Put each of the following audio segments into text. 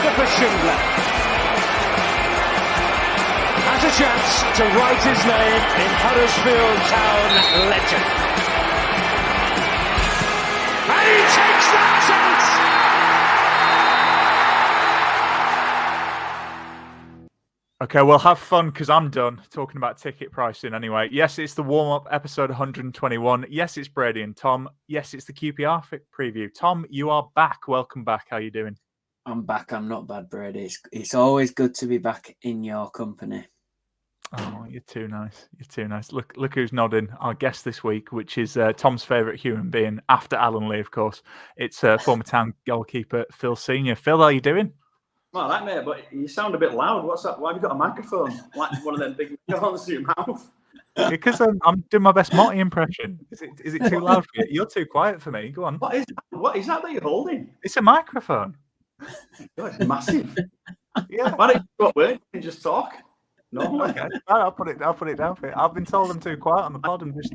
Christopher Schindler has a chance to write his name in Huddersfield Town legend. And he takes that chance! Okay, well, have fun because I'm done talking about ticket pricing anyway. Yes, it's the warm-up episode 121. Yes, it's Brady and Tom. Yes, it's the QPR preview. Tom, you are back. Welcome back. How are you doing? I'm back. I'm not bad, Brady. It's always good to be back in your company. Oh, you're too nice. You're too nice. Look who's nodding. Our guest this week, which is Tom's favourite human being, after Alan Lee, of course. It's former Town goalkeeper Phil Senior. Phil, how are you doing? Well, that mate, but you sound a bit loud. What's that? Why have you got a microphone? Like one of them big ones to your mouth? Because I'm doing my best Marty impression. Is it too loud for you? You're too quiet for me. Go on. What is that you're holding? It's a microphone. Oh, it's massive. Yeah. Why don't you stop working and just talk? No. Okay. I'll put it down for you. I've been told I'm too quiet on the pod. I'm just,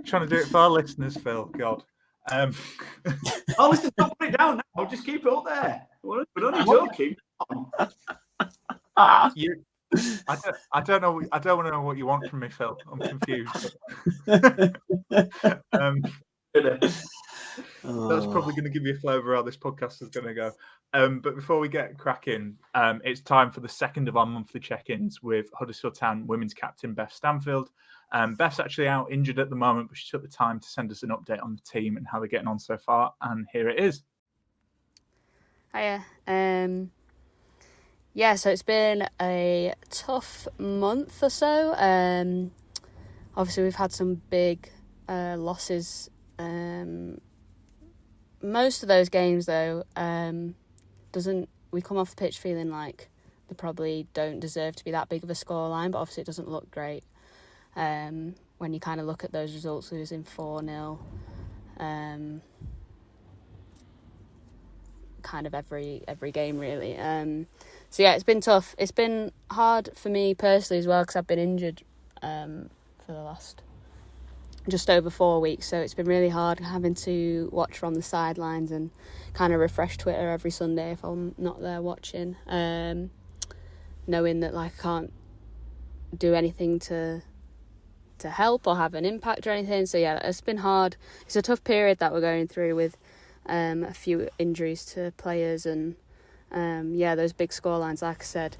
trying to do it for our listeners, Phil. God. Oh, listen, don't put it down now. Just keep it up there. We're only joking. I don't know. I don't want to know what you want from me, Phil. I'm confused. That's probably going to give you a flavour of how this podcast is going to go. But before we get cracking, it's time for the second of our monthly check-ins with Huddersfield Town women's captain Beth Stanfield. Beth's actually out injured at the moment, but she took the time to send us an update on the team and how they're getting on so far. And here it is. Hiya. So it's been a tough month or so. Obviously, we've had some big losses. Most of those games, though, we come off the pitch feeling like they probably don't deserve to be that big of a scoreline, but obviously it doesn't look great. When you kind of look at those results, losing 4-0, kind of every game really. So yeah, it's been tough. It's been hard for me personally as well because I've been injured for the last just over 4 weeks, so it's been really hard having to watch from the sidelines and kind of refresh Twitter every Sunday if I'm not there watching, knowing that I can't do anything to help or have an impact or anything. So yeah, it's been hard. It's a tough period that we're going through with a few injuries to players and those big scorelines, like I said.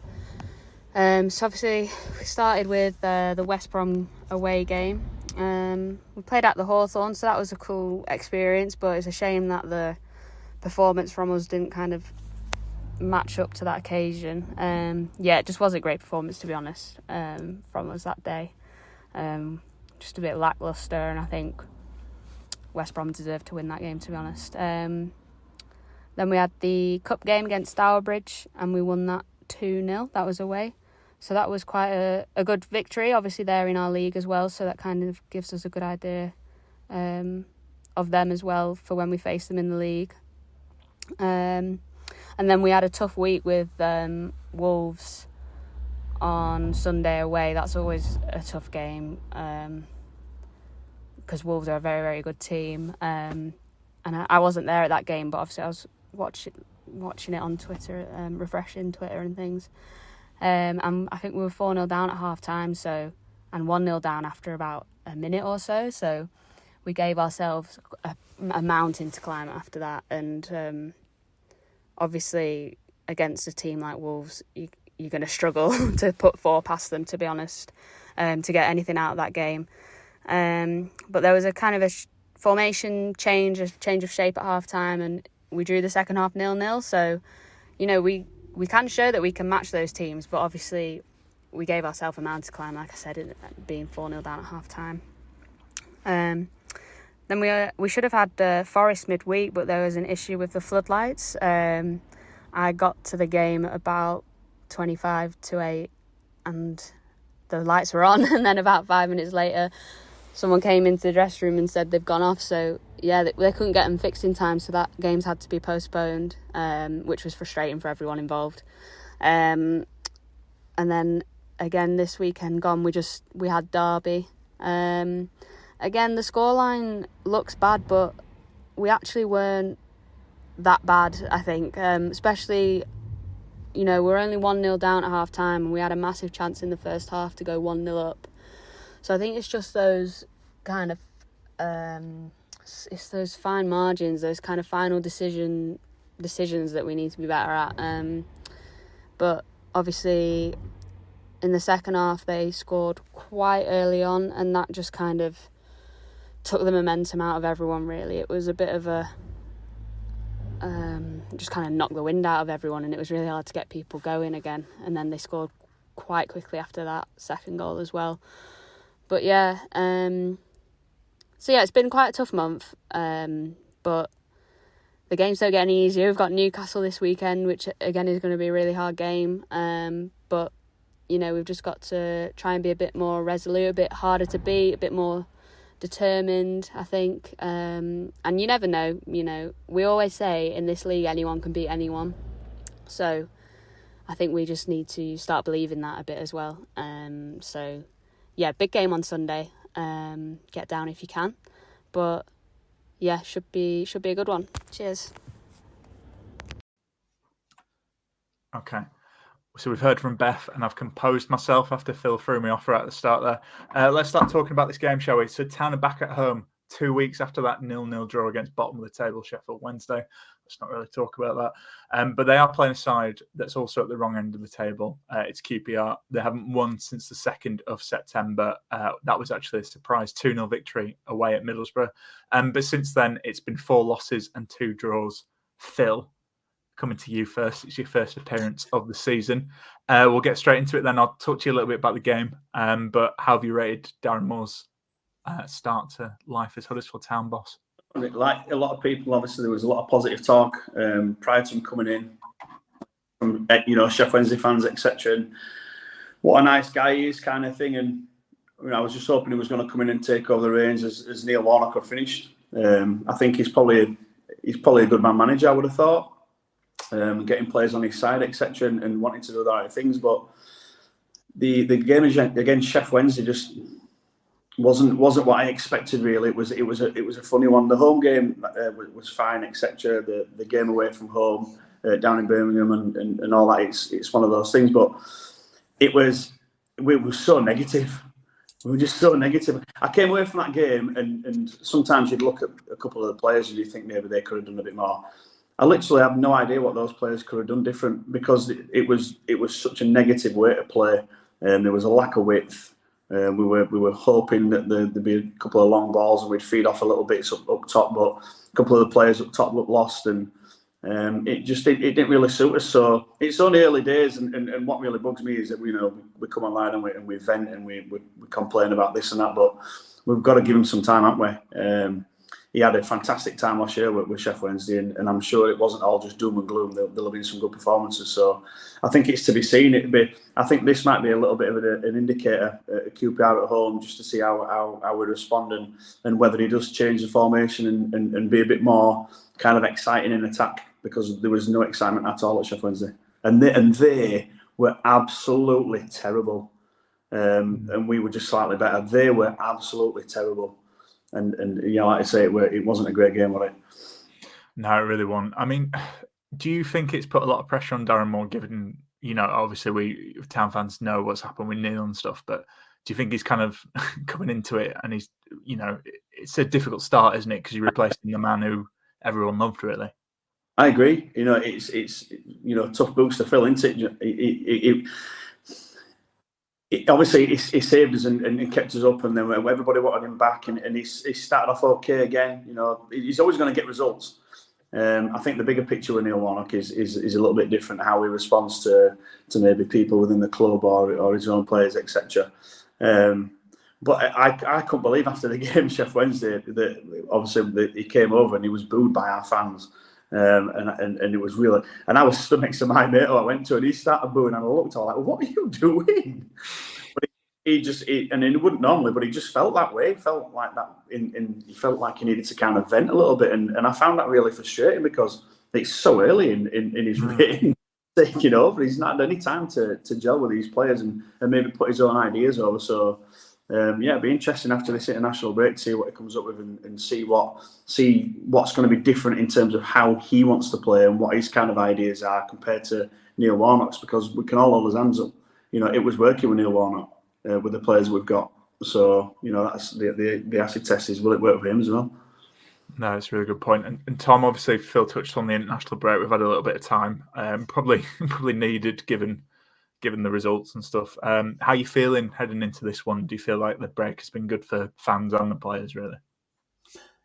So obviously we started with the West Brom away game. We played at the Hawthorn, so that was a cool experience, but it's a shame that the performance from us didn't kind of match up to that occasion. It just was a great performance, to be honest, from us that day. Just a bit lacklustre, and I think West Brom deserved to win that game, to be honest. Then we had the cup game against Stourbridge, and we won that 2-0. That was away. So that was quite a good victory. Obviously, they're in our league as well, so that kind of gives us a good idea of them as well for when we face them in the league. And then we had a tough week with Wolves on Sunday away. That's always a tough game because Wolves are a very, very good team. And I wasn't there at that game, but obviously I was watching it on Twitter, refreshing Twitter and things. And I think we were 4-0 down at half-time, and 1-0 down after about a minute or so. So we gave ourselves a mountain to climb after that. And obviously, against a team like Wolves, you're going to struggle to put 4 past them, to be honest, to get anything out of that game. But there was a kind of a formation change, a change of shape at half-time, and we drew the second half 0-0. So, we can show that we can match those teams, but obviously we gave ourselves a mountain to climb, like I said, being 4-0 down at half-time. Then we should have had Forest midweek, but there was an issue with the floodlights. I got to the game about 25 to 8 and the lights were on, and then about 5 minutes later someone came into the dressing room and said they've gone off. So yeah, they couldn't get them fixed in time, so that game's had to be postponed, which was frustrating for everyone involved. And then again this weekend gone, we had Derby. Again, the scoreline looks bad, but we actually weren't that bad, I think. Especially, we're only 1-0 down at half time, and we had a massive chance in the first half to go 1-0 up. So I think it's just those kind of it's those fine margins, those kind of final decisions that we need to be better at. But obviously, in the second half, they scored quite early on, and that just kind of took the momentum out of everyone, really. It was a bit of a... just kind of knocked the wind out of everyone, and it was really hard to get people going again. And then they scored quite quickly after that second goal as well. But yeah, so yeah, it's been quite a tough month, but the games don't get any easier. We've got Newcastle this weekend, which again is going to be a really hard game, but we've just got to try and be a bit more resolute, a bit harder to beat, a bit more determined, I think. And you never know, we always say in this league anyone can beat anyone, so I think we just need to start believing that a bit as well. So yeah, big game on Sunday. Get down if you can, but yeah, should be a good one. Cheers. Okay. So we've heard from Beth, and I've composed myself after Phil threw me off right at the start there. Let's start talking about this game, shall we? So Town are back at home 2 weeks after that 0-0 draw against bottom of the table Sheffield Wednesday. Let's not really talk about that. But they are playing a side that's also at the wrong end of the table. It's QPR. They haven't won since the 2nd of September. That was actually a surprise 2-0 victory away at Middlesbrough. But since then, it's been 4 losses and 2 draws. Phil, coming to you first. It's your first appearance of the season. We'll get straight into it then. I'll talk to you a little bit about the game. But how have you rated Darren Moore's start to life as Huddersfield Town boss? Like a lot of people, obviously there was a lot of positive talk prior to him coming in from Sheffield Wednesday fans, etc. And what a nice guy he is, kind of thing. And I was just hoping he was going to come in and take over the reins as Neil Warnock had finished. I think he's probably a good man manager, I would have thought. Getting players on his side, etc., and wanting to do the right things. But the game against Sheffield Wednesday just wasn't what I expected. Really, it was a funny one. The home game was fine, etc. The game away from home down in Birmingham and all that, it's one of those things. But we were so negative. We were just so negative. I came away from that game, and sometimes you'd look at a couple of the players and you think maybe they could have done a bit more. I literally have no idea what those players could have done different, because it was such a negative way to play, and there was a lack of width. We were hoping that there'd be a couple of long balls and we'd feed off a little bit up top, but a couple of the players up top looked lost, and it didn't really suit us. So it's only early days, and what really bugs me is that we come online and we vent and we complain about this and that, but we've got to give him some time, haven't we? He had a fantastic time last year with Sheffield Wednesday, and I'm sure it wasn't all just doom and gloom. There'll have been some good performances. So I think it's to be seen. I think this might be a little bit of an indicator at QPR at home, just to see how we respond and whether he does change the formation and be a bit more kind of exciting in attack, because there was no excitement at all at Sheffield Wednesday. And they were absolutely terrible. And we were just slightly better. They were absolutely terrible. And like I say, it wasn't a great game, was it? No, it really wasn't. I mean, do you think it's put a lot of pressure on Darren Moore, given, obviously we Town fans know what's happened with Neil and stuff, but do you think he's kind of coming into it and he's, it's a difficult start, isn't it? Because you're replacing the man who everyone loved, really. I agree. It's tough boots to fill, isn't it? Obviously, he saved us and kept us up, and then everybody wanted him back, and he started off okay again. He's always going to get results. I think the bigger picture with Neil Warnock is a little bit different, how he responds to maybe people within the club or his own players, etc. But I couldn't believe after the game Sheffield Wednesday that obviously he came over and he was booed by our fans. And it was really, and I was stood next to my mate who I went to, and he started booing, and I looked, I was like, "What are you doing?" But he wouldn't normally, but he just felt that way. He felt like that, he felt like he needed to kind of vent a little bit, and I found that really frustrating, because it's so early in his reign, taking over. He's not had any time to gel with these players and maybe put his own ideas over. So it'd be interesting after this international break to see what he comes up with and see what's going to be different in terms of how he wants to play and what his kind of ideas are compared to Neil Warnock's, because we can all hold his hands up. It was working with Neil Warnock with the players we've got. So, that's the acid test is, will it work for him as well? No, it's a really good point. And Tom, obviously, Phil touched on the international break. We've had a little bit of time, probably needed given the results and stuff. How are you feeling heading into this one? Do you feel like the break has been good for fans and the players, really?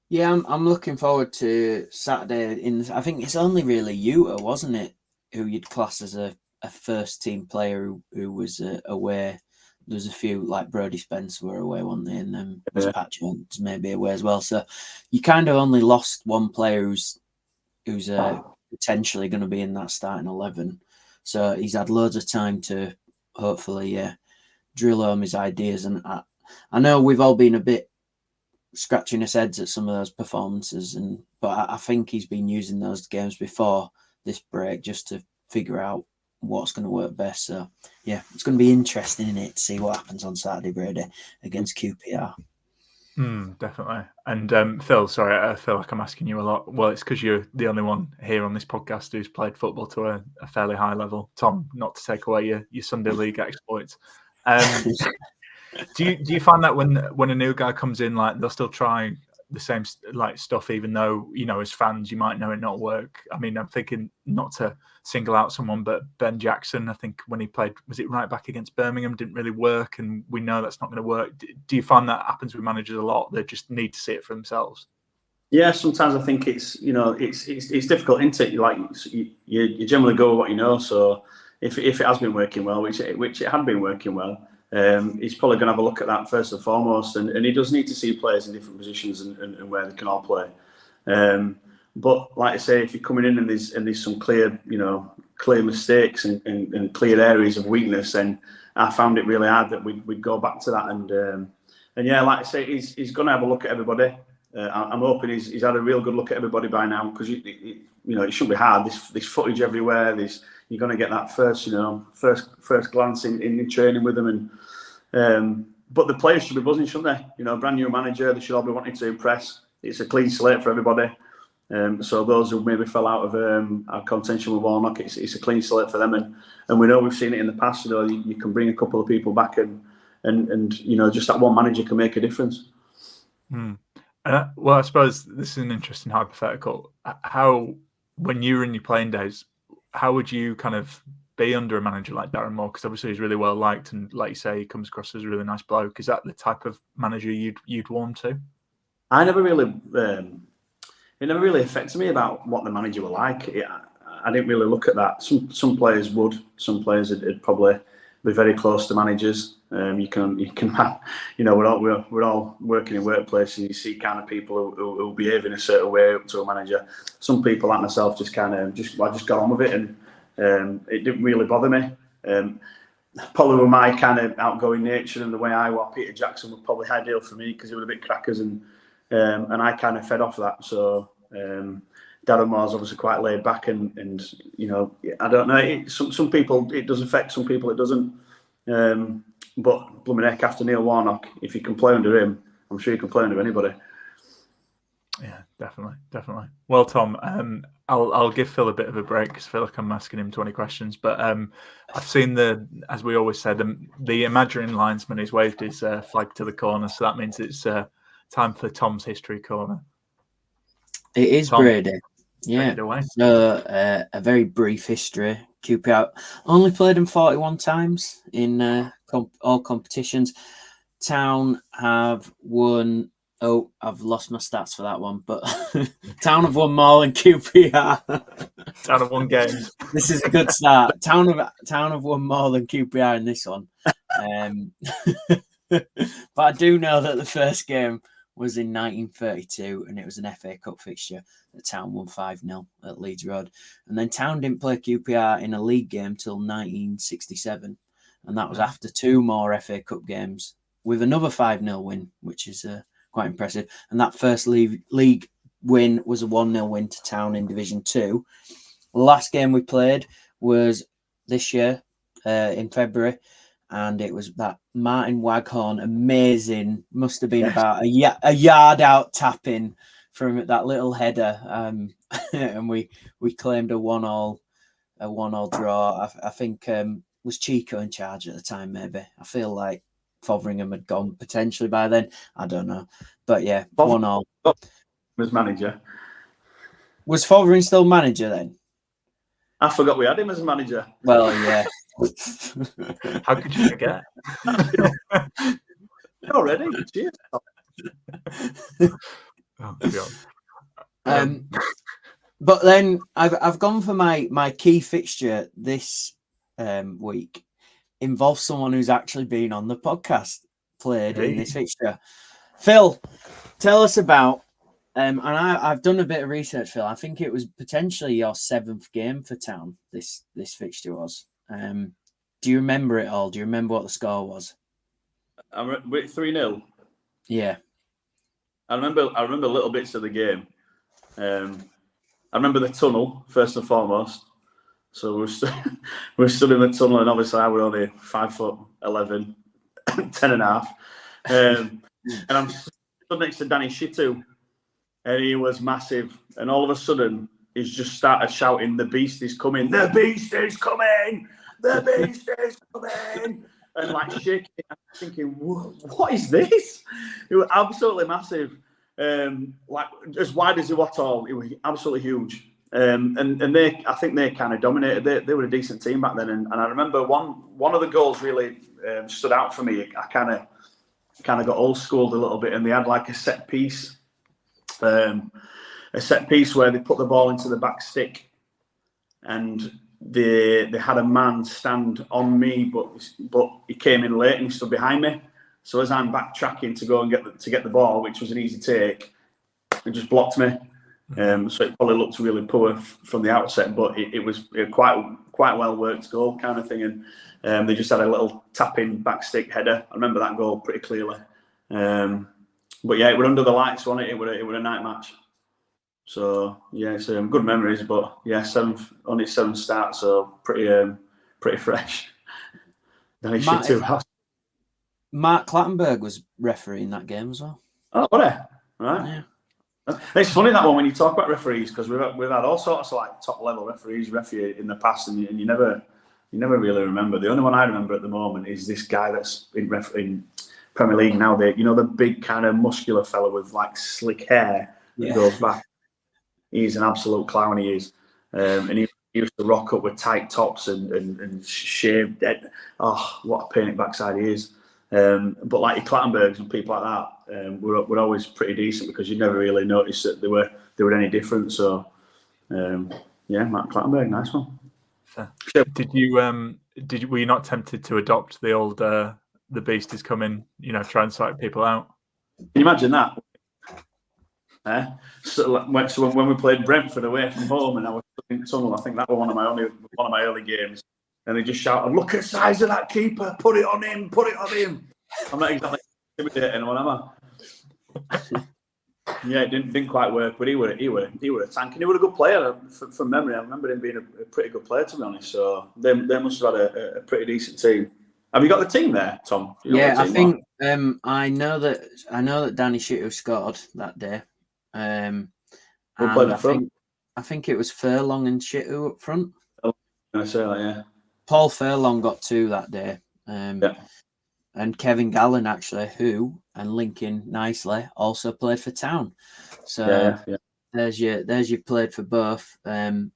Yeah, I'm looking forward to Saturday. I think it's only really Utah, wasn't it, who you'd class as a first team player who was away. There's a few, like Brody Spence were away, weren't they? And was Pat Jones maybe away as well. So you kind of only lost one player who's potentially going to be in that starting 11. So he's had loads of time to hopefully drill home his ideas. And I know we've all been a bit scratching his heads at some of those performances, but I think he's been using those games before this break just to figure out what's going to work best. So yeah, it's going to be interesting, isn't it, to see what happens on Saturday, Brady, against QPR. Definitely. And Phil, sorry, I feel like I'm asking you a lot. Well, it's because you're the only one here on this podcast who's played football to a fairly high level. Tom, not to take away your Sunday League exploits. Do you find that when a new guy comes in, like they'll still try the same stuff, even though as fans you might know it not work? I mean, I'm thinking not to single out someone, but Ben Jackson, I think when he played, was it right back against Birmingham, didn't really work, and we know that's not going to work. Do you find that happens with managers a lot? They just need to see it for themselves. Yeah, sometimes I think it's it's difficult, isn't it? You generally go with what you know. So if it has been working well, which it had been working well, he's probably going to have a look at that first and foremost, and he does need to see players in different positions and where they can all play. But like I say, if you're coming in and there's some clear mistakes and clear areas of weakness, then I found it really hard that we'd go back to that. And yeah, like I say, he's going to have a look at everybody. I'm hoping he's had a real good look at everybody by now, because it shouldn't be hard. This footage everywhere. You're going to get that first glance in training with them, but the players should be buzzing, shouldn't they? Brand new manager, they should all be wanting to impress. It's a clean slate for everybody. So those who maybe fell out of our contention with Warnock, it's a clean slate for them, and we know we've seen it in the past. You can bring a couple of people back, and just that one manager can make a difference. Well, I suppose this is an interesting hypothetical. How, when you were in your playing days, how would you kind of be under a manager like Darren Moore? Because obviously he's really well liked, and like you say, he comes across as a really nice bloke. Is that the type of manager you'd warm to? I never really, it never really affected me about what the manager were like. I didn't really look at that. Some players would. Some players would probably be very close to managers. You can have, we're all working in workplaces, and you see kind of people who behave in a certain way up to a manager. Some people like myself just kind of I just got on with it, and it didn't really bother me. Probably with my kind of outgoing nature and the way I was, Peter Jackson was probably ideal for me because he was a bit crackers, and I kind of fed off that. So Darren Moore's obviously quite laid back, and I don't know. Some people it does affect, some people it doesn't. But blooming heck, after Neil Warnock, if you can play under him, I'm sure you can play under anybody. Yeah, definitely. Well, Tom, I'll give Phil a bit of a break because I feel like I'm asking him 20 questions. But I've seen as we always said, the imaginary linesman has waved his flag to the corner, so that means it's time for Tom's history corner. It is, Tom, Brady. Yeah. So a very brief history. QPR only played him 41 times in all competitions. Town have won. Oh, I've lost my stats for that one, but Town have won more than QPR. Town have won games. This is a good start. Town have won more than QPR in this one. But I do know that the first game was in 1932, and it was an FA Cup fixture. The Town won 5-0 at Leeds Road. And then Town didn't play QPR in a league game till 1967. And that was after two more FA Cup games with another 5-0 win, which is quite impressive. And that first league win was a 1-0 win to Town in Division 2. The last game we played was this year in February. and it was that Martin Waghorn, amazing, must have been about a yard out tapping from that little header, and we claimed a 1-1 draw. I think was Chico in charge at the time, maybe. I feel like Fotheringham had gone potentially by then. I don't know. But yeah, 1-1. Was manager. Was Fotheringham still manager then? I forgot we had him as a manager. Well, yeah. How could you forget? Already? Cheers. Oh, God. But then I've gone for my key fixture this week. Involves someone who's actually been on the podcast, played in this fixture. Phil, tell us about. And I've done a bit of research, Phil. I think it was potentially your 7th game for Town. This fixture was. Do you remember it all? Do you remember what the score was? 3-0. Yeah, I remember little bits of the game. I remember the tunnel first and foremost. So we're stood in the tunnel, and obviously I was only 5'11", 10.5, and I'm stood next to Danny Shitu, and he was massive. And all of a sudden, he's just started shouting, "The beast is coming! The beast is coming! The beast is coming!" And like shaking, thinking, "What is this?" It was absolutely massive, like as wide as Iwatol. It was absolutely huge. And I think they kind of dominated. They were a decent team back then, and I remember one of the goals really stood out for me. I kind of got old schooled a little bit, and they had like a set piece where they put the ball into the back stick, and they had a man stand on me, but he came in late and he stood behind me. So as I'm backtracking to go and get the ball, which was an easy take, it just blocked me. So it probably looked really poor from the outset, but it was quite well worked goal kind of thing. And they just had a little tapping back stick header. I remember that goal pretty clearly. But yeah, it was under the lights, wasn't it? It was a night match. So yeah, it's good memories. But yeah, only 7 starts, so pretty fresh. Mark Clattenburg was refereeing that game as well. Oh, what right. Yeah. It's funny that one when you talk about referees, because we've had all sorts of like top level referees referee in the past, and you never really remember. The only one I remember at the moment is this guy that's in Premier League now. The big kind of muscular fella with like slick hair that goes back. He's an absolute clown. He is, and he used to rock up with tight tops and shaved head. Oh, what a pain in the backside he is. But like your Clattenburgs and people like that, were always pretty decent, because you never really noticed that they were any different. So yeah, Mark Clattenburg, nice one. Were you not tempted to adopt the old the beast is coming, try and psych people out? Can you imagine that? So when we played Brentford away from home, and I was in the tunnel, I think that was one of my early games, and they just shouted, "Look at the size of that keeper! Put it on him! Put it on him!" I'm not exactly intimidating anyone, am I? Yeah, it didn't quite work, but he were a tank, and he was a good player. From memory, I remember him being a pretty good player, to be honest. So they must have had a pretty decent team. Have you got the team there, Tom? I think I know that Danny Shitu scored that day. I think it was Furlong and Shitu up front. I'm gonna say that, yeah. Paul Furlong got 2 that day. And Kevin Gallen, actually, who, and linking nicely, also played for Town. So there's your played for both. And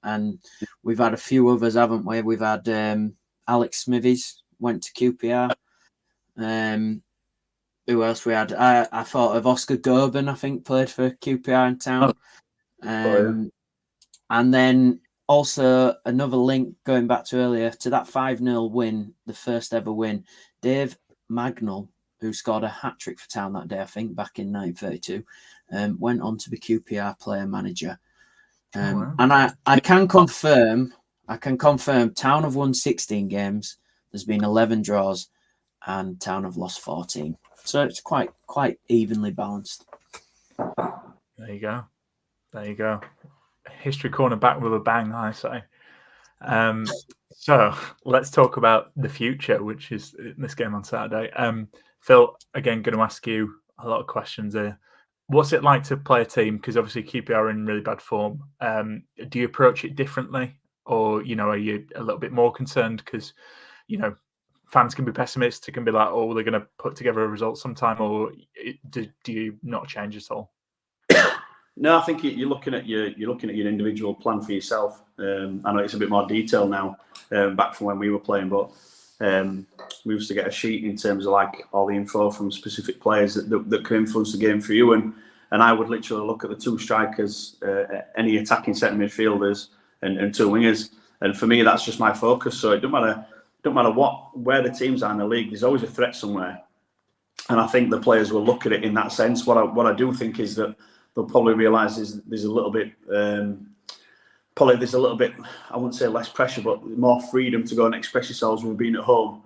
we've had a few others, haven't we? We've had Alex Smithies went to QPR. Who else we had? I thought of Oscar Goben, I think, played for QPR in Town. And then also another link going back to earlier to that 5-0 win, the first ever win. Dave Magnell, who scored a hat-trick for Town that day, I think, back in 1932, went on to be QPR player manager. And I can confirm Town have won 16 games. There's been 11 draws, and Town have lost 14. So it's quite evenly balanced. There you go. History corner back with a bang, I say. So let's talk about the future, which is this game on Saturday. Phil, again, going to ask you a lot of questions here. What's it like to play a team? Because obviously QPR are in really bad form. Do you approach it differently, or are you a little bit more concerned? Because fans can be pessimistic and be like, "Oh, they're going to put together a result sometime," or do you not change at all? No, I think you're looking at your individual plan for yourself. I know it's a bit more detailed now, back from when we were playing, but we used to get a sheet in terms of like all the info from specific players that can influence the game for you, and I would literally look at the two strikers, any attacking centre midfielders, and two wingers, and for me that's just my focus. So it don't matter where the teams are in the league. There's always a threat somewhere, and I think the players will look at it in that sense. What I do think is that they'll probably realise there's a little bit, I wouldn't say less pressure, but more freedom to go and express yourselves when being at home.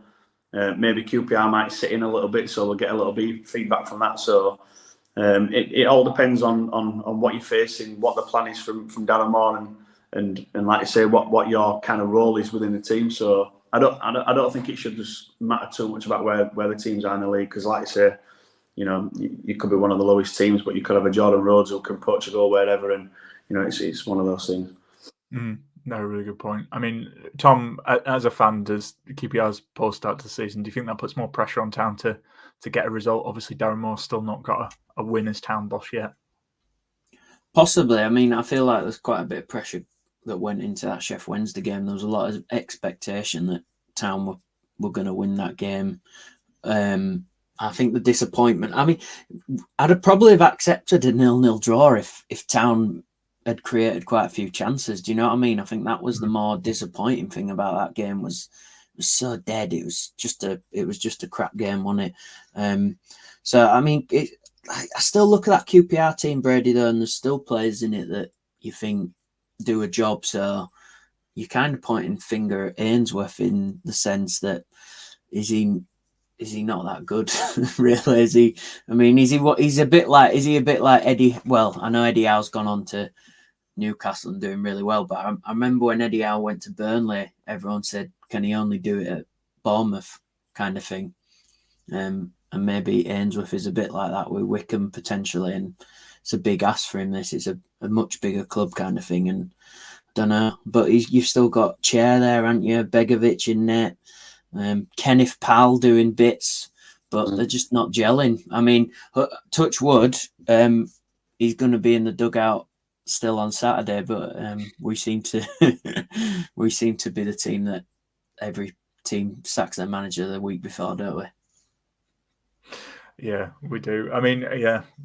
Maybe QPR might sit in a little bit, so they'll get a little bit of feedback from that. So it all depends on what you're facing, what the plan is from Darren Moore, and like I say, what your kind of role is within the team. So I don't think it should just matter too much about where the teams are in the league, because like I say, you could be one of the lowest teams, but you could have a Jordan Rhodes who can poach a goal wherever, and it's one of those things. No, really good point. I mean, Tom, as a fan, does QPR's poor start to the season, do you think that puts more pressure on Town to get a result? Obviously, Darren Moore's still not got a win as Town boss yet. Possibly. I mean, I feel like there's quite a bit of pressure that went into that Sheffield Wednesday game. There was a lot of expectation that Town were going to win that game. I think the disappointment. I mean, I'd have probably have accepted a 0-0 draw if Town had created quite a few chances. Do you know what I mean? I think that was the more disappointing thing about that game. Was so dead. It was just a crap game, wasn't it? So I mean, I still look at that QPR team, Brady, though, and there's still players in it that you think do a job. So you're kind of pointing finger at Ainsworth in the sense that is he not that good, really? Is he? I mean, is he a bit like Eddie? Well, I know Eddie Howe's gone on to Newcastle and doing really well, but I remember when Eddie Howe went to Burnley, everyone said, "Can he only do it at Bournemouth?" kind of thing. And maybe Ainsworth is a bit like that with Wickham potentially, and it's a big ask for him. It's a much bigger club kind of thing, and I don't know. But you've still got Chair there, haven't you? Begovic in net. Kenneth Powell doing bits, but they're just not gelling. I mean, touch wood, he's going to be in the dugout still on Saturday, but we seem to be the team that every team sacks their manager the week before, don't we? Yeah, we do. I mean,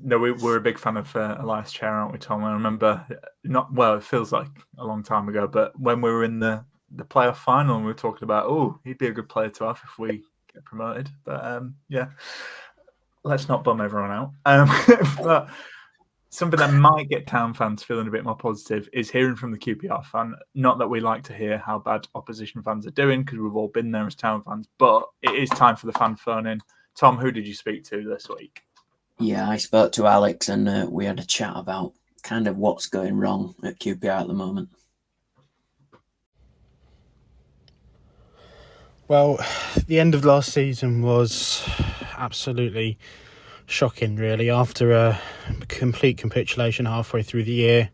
we're a big fan of Elias Chair, aren't we, Tom? I remember it feels like a long time ago, but when we were in the playoff final, and we were talking about, he'd be a good player to have if we get promoted. But let's not bum everyone out. But something that might get Town fans feeling a bit more positive is hearing from the QPR fan. Not that we like to hear how bad opposition fans are doing, because we've all been there as Town fans, but it is time for the fan phone in. Tom, who did you speak to this week? Yeah, I spoke to Alex, and we had a chat about kind of what's going wrong at QPR at the moment. Well, the end of last season was absolutely shocking, really. After a complete capitulation halfway through the year,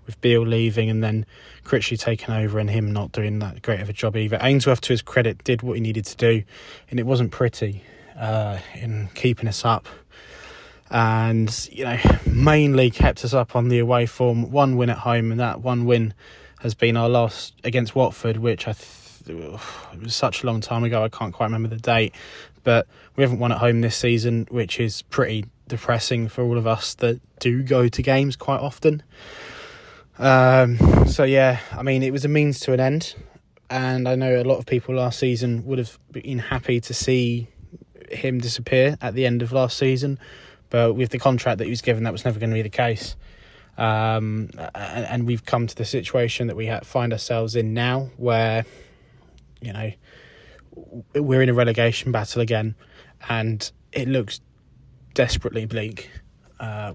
with Beale leaving and then Critchley taking over and him not doing that great of a job either. Ainsworth, to his credit, did what he needed to do, and it wasn't pretty in keeping us up. And, mainly kept us up on the away form. One win at home, and that one win has been our loss against Watford, which it was such a long time ago, I can't quite remember the date, but we haven't won at home this season, which is pretty depressing for all of us that do go to games quite often. So yeah, I mean, it was a means to an end, and I know a lot of people last season would have been happy to see him disappear at the end of last season, but with the contract that he was given, that was never going to be the case. And we've come to the situation that we find ourselves in now, where we're in a relegation battle again, and it looks desperately bleak.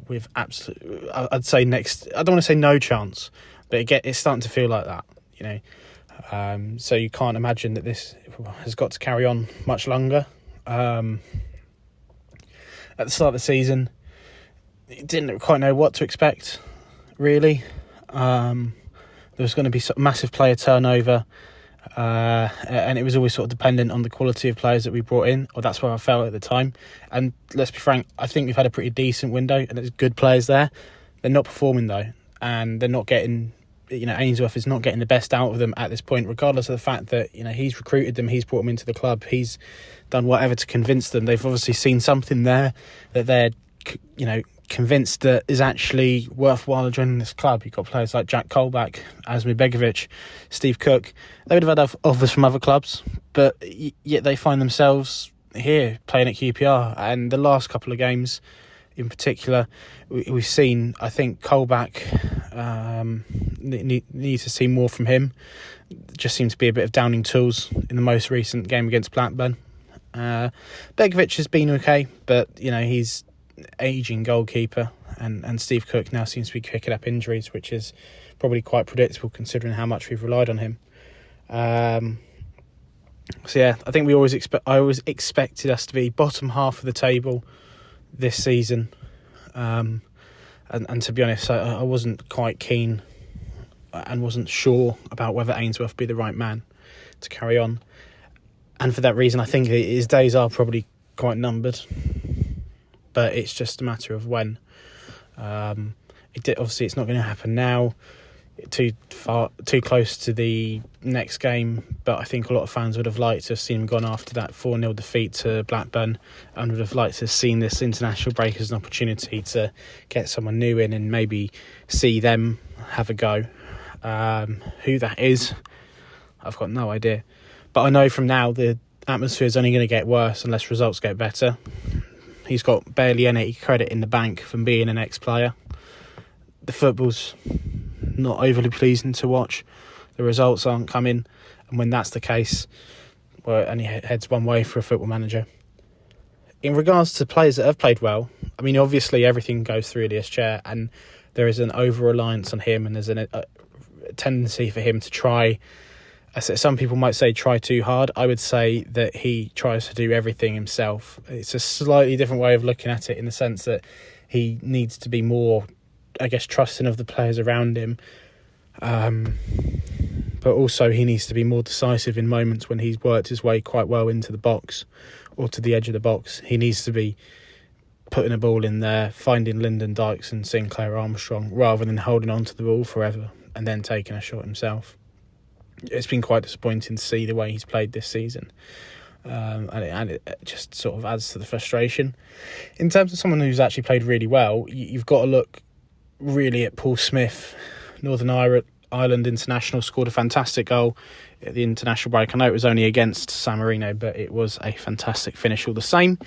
With absolute, I'd say I don't want to say no chance, but it's starting to feel like that. So you can't imagine that this has got to carry on much longer. At the start of the season, didn't quite know what to expect, really. There was going to be massive player turnover, and it was always sort of dependent on the quality of players that we brought in, or that's where I felt at the time. And let's be frank, I think we've had a pretty decent window, and there's good players there. They're not performing though, and they're not getting, Ainsworth is not getting the best out of them at this point, regardless of the fact that, he's recruited them, he's brought them into the club, he's done whatever to convince them. They've obviously seen something there that they're, convinced that is actually worthwhile joining this club. You've got players like Jack Colback, Asmir Begovic, Steve Cook. They would have had offers from other clubs, but yet they find themselves here playing at QPR. And the last couple of games in particular, we've seen, I think Colback need to see more from him. Just seems to be a bit of downing tools in the most recent game against Blackburn. Begovic has been okay, but he's ageing goalkeeper, and Steve Cook now seems to be picking up injuries, which is probably quite predictable considering how much we've relied on him. So yeah, I think I always expected us to be bottom half of the table this season, and to be honest, I wasn't quite keen and wasn't sure about whether Ainsworth would be the right man to carry on, and for that reason I think his days are probably quite numbered. But it's just a matter of when. Obviously, it's not going to happen now. Too close to the next game. But I think a lot of fans would have liked to have seen him gone after that 4-0 defeat to Blackburn, and would have liked to have seen this international break as an opportunity to get someone new in and maybe see them have a go. Who that is, I've got no idea. But I know from now the atmosphere is only going to get worse unless results get better. He's got barely any credit in the bank from being an ex-player. The football's not overly pleasing to watch. The results aren't coming. And when that's the case, well, it only heads one way for a football manager. In regards to players that have played well, I mean, obviously everything goes through Elias Chair, and there is an over-reliance on him, and there's a tendency for him to try. Some people might say try too hard. I would say that he tries to do everything himself. It's a slightly different way of looking at it, in the sense that he needs to be more, I guess, trusting of the players around him. But also he needs to be more decisive in moments when he's worked his way quite well into the box or to the edge of the box. He needs to be putting a ball in there, finding Lyndon Dykes and Sinclair Armstrong, rather than holding on to the ball forever and then taking a shot himself. It's been quite disappointing to see the way he's played this season, and it just sort of adds to the frustration. In terms of someone who's actually played really well, you've got to look really at Paul Smith, Northern Ireland international, scored a fantastic goal at the international break. I know it was only against San Marino, but it was a fantastic finish all the same,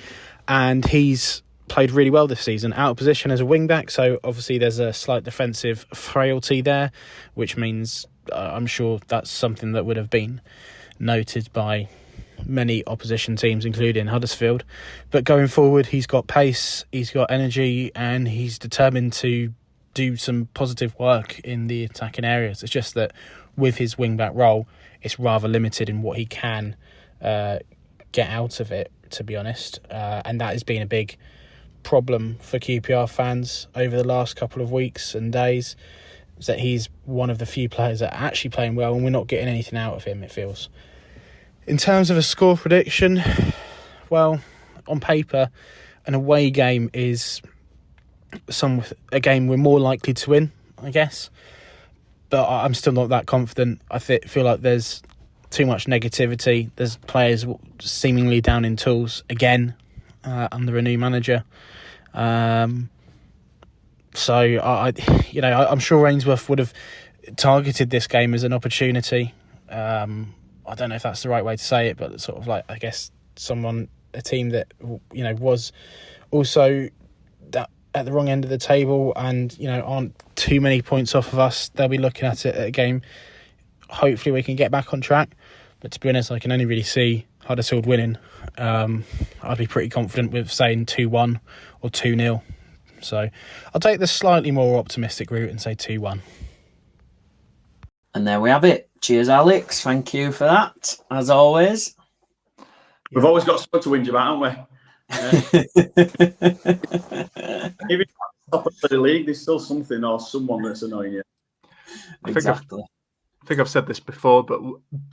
and he's played really well this season, out of position as a wing-back, so obviously there's a slight defensive frailty there, which means I'm sure that's something that would have been noted by many opposition teams, including Huddersfield. But going forward, he's got pace, he's got energy, and he's determined to do some positive work in the attacking areas. It's just that with his wing-back role, it's rather limited in what he can get out of it, to be honest. And that has been a big problem for QPR fans over the last couple of weeks and days, is that he's one of the few players that are actually playing well, and we're not getting anything out of him, it feels. In terms of a score prediction, well, on paper, an away game is a game we're more likely to win, I guess. But I'm still not that confident. I feel like there's too much negativity. There's players seemingly down in tools again under a new manager. So I'm sure Ainsworth would have targeted this game as an opportunity. I don't know if that's the right way to say it, but sort of like, I guess, a team that was also that at the wrong end of the table and aren't too many points off of us. They'll be looking at it at a game. Hopefully we can get back on track, but to be honest, I can only really see Huddersfield winning. I'd be pretty confident with saying 2-1 or 2-0. So I'll take the slightly more optimistic route and say 2-1. And there we have it. Cheers, Alex. Thank you for that, as always. We've always got something to whinge about, haven't we? Even top of the league, there's still something or someone that's annoying you. Exactly. I think I've said this before, but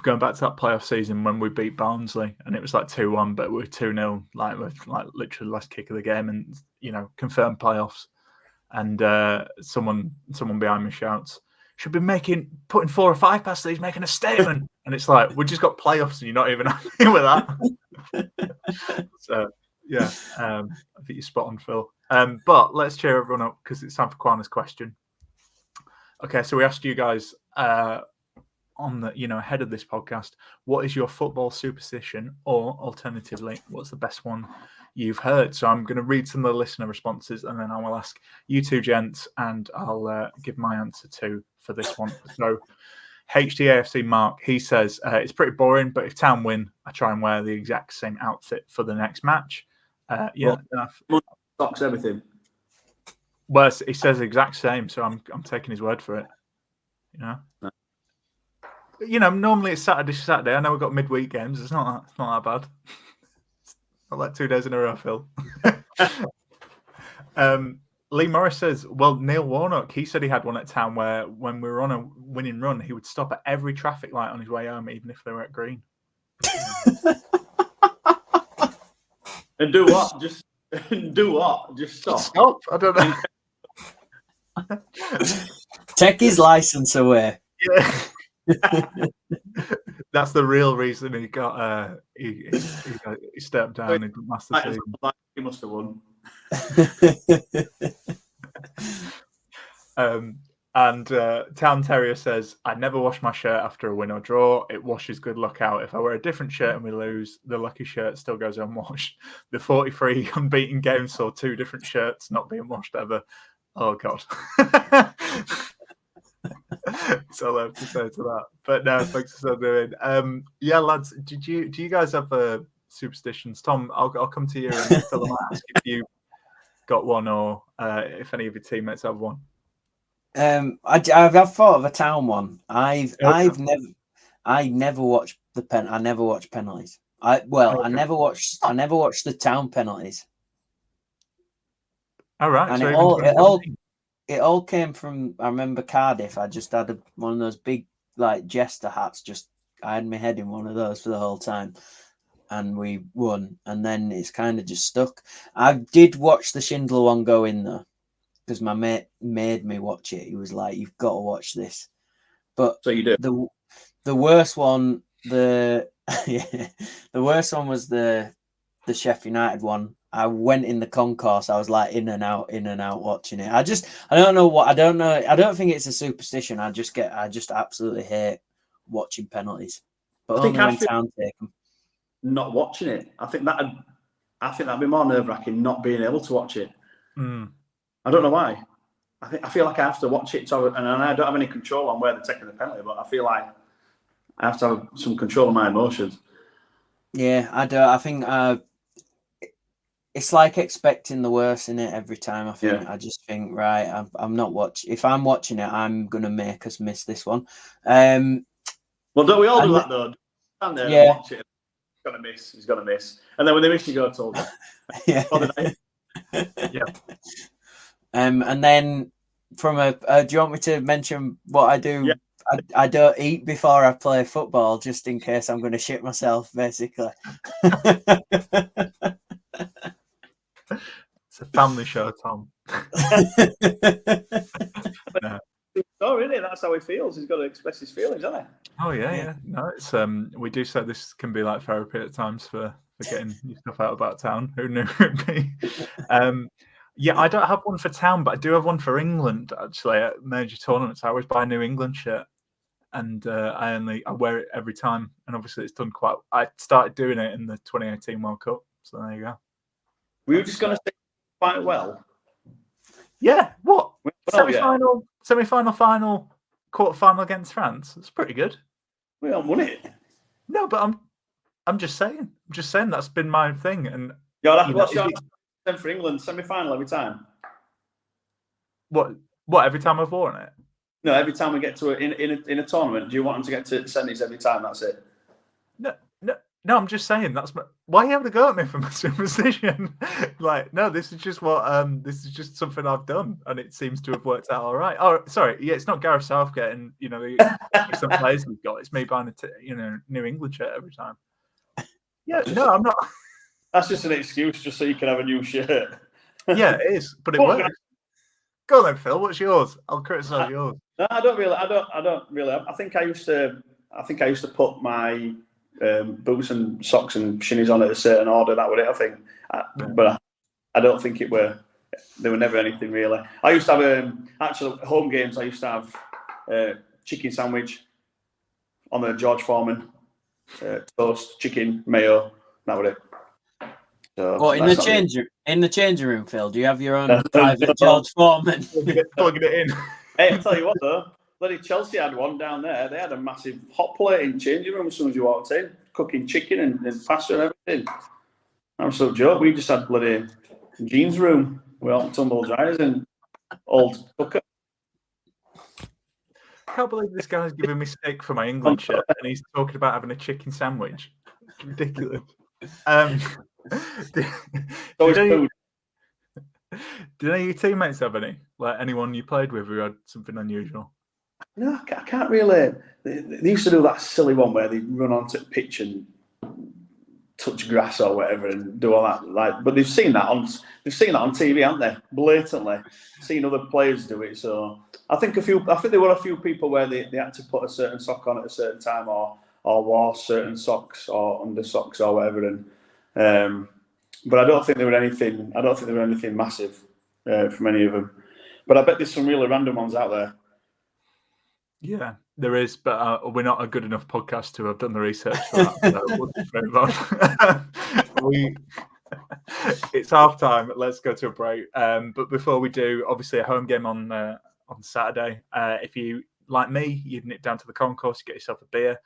going back to that playoff season when we beat Barnsley and it was like 2-1, but we were 2-0, like with like literally the last kick of the game, and confirmed playoffs. And someone behind me shouts, "Should be putting 4 or 5 past these, making a statement." And it's like, we just got playoffs and you're not even happy with that. So yeah, I think you're spot on, Phil. But let's cheer everyone up because it's time for Kwana's question. Okay, so we asked you guys on the ahead of this podcast, what is your football superstition, or alternatively, what's the best one you've heard? So I'm going to read some of the listener responses, and then I will ask you two gents, and I'll give my answer too for this one. So HDAFC Mark, he says it's pretty boring, but if Town win, I try and wear the exact same outfit for the next match. Socks, everything. Well, he says exact same, so I'm taking his word for it. Normally it's Saturday. I know we've got midweek games. It's not that bad. It's not like 2 days in a row, Phil. Lee Morris says, well, Neil Warnock, he said he had one at Town where when we were on a winning run, he would stop at every traffic light on his way home, even if they were at green. And do what? Just stop. Stop. I don't know. Take his license away. Yeah. That's the real reason he got he stepped down and master season. He must have won. And Town Terrier says, I never wash my shirt after a win or draw. It washes good luck out. If I wear a different shirt and we lose, the lucky shirt still goes unwashed. The 43 unbeaten games saw 2 different shirts not being washed ever. Oh God. That's all I have to say to that. But no, thanks for still doing. Yeah, lads, do you guys have superstitions? Tom, I'll come to you and Phil, I might ask if you got one, or if any of your teammates have one. I've thought of a Town one. I never watched I never watched penalties. I never watched the Town penalties. All right. And so it all came from, I remember Cardiff. I just had one of those big like jester hats. I had my head in one of those for the whole time, and we won. And then it's kind of just stuck. I did watch the Schindler one go in though, because my mate made me watch it. He was like, "You've got to watch this." But so you do. The worst one, the worst one was the Sheffield United one. I went in the concourse. I was like in and out watching it. I don't know. I don't think it's a superstition. I just absolutely hate watching penalties. But I think only when Town take them. Not watching it. I think that'd be more nerve-wracking not being able to watch it. Mm. I don't know why. I feel like I have to watch it, and I don't have any control on where they're taking the penalty, but I feel like I have to have some control of my emotions. Yeah, I don't. I think it's like expecting the worst in it every time. I think I just think, right, I'm not watching. If I'm watching it, I'm gonna make us miss this one. Well, don't we all do that though? Stand there and watch it. He's gonna miss. And then when they miss, you go told them. Yeah. Yeah. And then from do you want me to mention what I do? Yeah. I don't eat before I play football, just in case I'm going to shit myself, basically. It's a family show, Tom. No. Oh, really? That's how he feels. He's got to express his feelings, hasn't he? Oh yeah. No, it's we do say this can be like therapy at times for getting new stuff out about Town. Who knew it'd be? Yeah, I don't have one for Town, but I do have one for England. Actually, at major tournaments, I always buy a new England shirt, and I wear it every time. And obviously, it's done quite. I started doing it in the 2018 World Cup, so there you go. We were just going to say quite well. Yeah, what Well, semi-final, final, quarter-final against France? It's pretty good. We haven't won it. No, but I'm just saying. That's been my thing. And what's your then for England? Semi-final every time. What? Every time I've worn it? No, every time we get to in a tournament, do you want them to get to semis every time? That's it. No, I'm just saying why are you having to go at me for my superstition? Like, no, this is just this is just something I've done, and it seems to have worked out all right. Oh, sorry, yeah, it's not Gareth Southgate and some players we've got. It's me buying a New England shirt every time. Yeah, no, I'm not. That's just an excuse, just so you can have a new shirt. Yeah, it is, but it works. Go on then, Phil. What's yours? I'll criticise yours. No, I don't really. I think I used to put my boots and socks and shinnies on at a certain order. That was it, I think. But I don't think they were never anything really. I used to have actually home games. I used to have chicken sandwich on the George Foreman, toast, chicken, mayo. That was it. So in the changing room, Phil? Do you have your own private George Foreman? Plugging it in. Hey, I'll tell you what though. Bloody Chelsea had one down there. They had a massive hot plate in changing room as soon as you walked in, cooking chicken and pasta and everything. Absolute joke. We just had bloody jeans room with all tumble dryers and old cooker. I can't believe this guy's giving me stick for my England shirt and he's talking about having a chicken sandwich. It's ridiculous. Did any of your teammates have any? Like anyone you played with who had something unusual? No, I can't really. They used to do that silly one where they run onto the pitch and touch grass or whatever and do all that. But they've seen that on TV, haven't they? Blatantly seen other players do it. So I think there were a few people where they had to put a certain sock on at a certain time or wore certain socks or under socks or whatever. And but I don't think there were anything. I don't think there were anything massive from any of them. But I bet there's some really random ones out there. Yeah, there is, but we're not a good enough podcast to have done the research for that. It's half time. Let's go to a break. But before we do, obviously a home game on Saturday. If you, like me, you'd nip down to the concourse, get yourself a beer.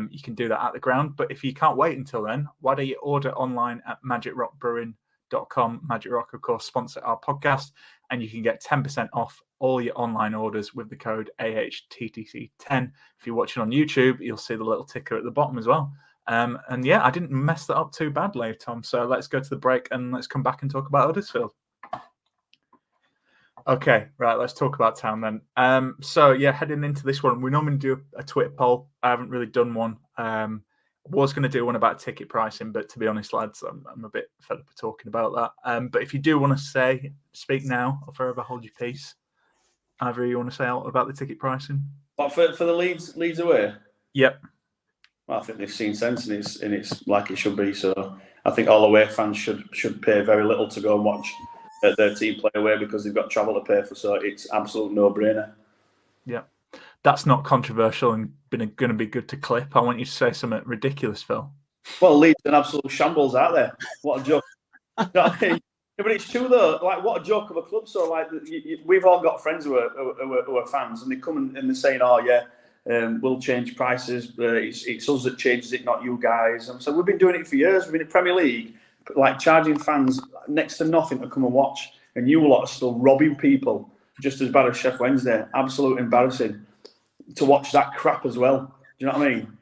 You can do that at the ground. But if you can't wait until then, why don't you order online at magicrockbrewing.com. Magic Rock, of course, sponsor our podcast, and you can get 10% off all your online orders with the code AHTTC10. If you're watching on YouTube, you'll see the little ticker at the bottom as well. And yeah, I didn't mess that up too badly, Tom. So let's go to the break and let's come back and talk about Huddersfield. Okay, right, let's talk about Town then. So yeah, heading into this one, we normally do a Twitter poll. I haven't really done one. Was going to do one about ticket pricing, but to be honest, lads, I'm a bit fed up of talking about that. But if you do want to speak now or forever hold your peace. Either you want to say out about the ticket pricing? But for the Leeds away? Yep. Well, I think they've seen sense and it's like it should be. So I think all away fans should pay very little to go and watch their team play away because they've got travel to pay for. So it's absolute no-brainer. Yeah. That's not controversial and going to be good to clip. I want you to say something ridiculous, Phil. Well, Leeds are an absolute shambles out there. What a joke. You know what I mean? Yeah, but it's true though. Like, what a joke of a club. So, like, we've all got friends who are fans, and they come and they're saying, "Oh yeah, we'll change prices. It's us that changes it, not you guys." And so we've been doing it for years. We've been in Premier League, like charging fans next to nothing to come and watch, and you lot are still robbing people just as bad as Sheffield Wednesday. Absolute embarrassing to watch that crap as well. Do you know what I mean?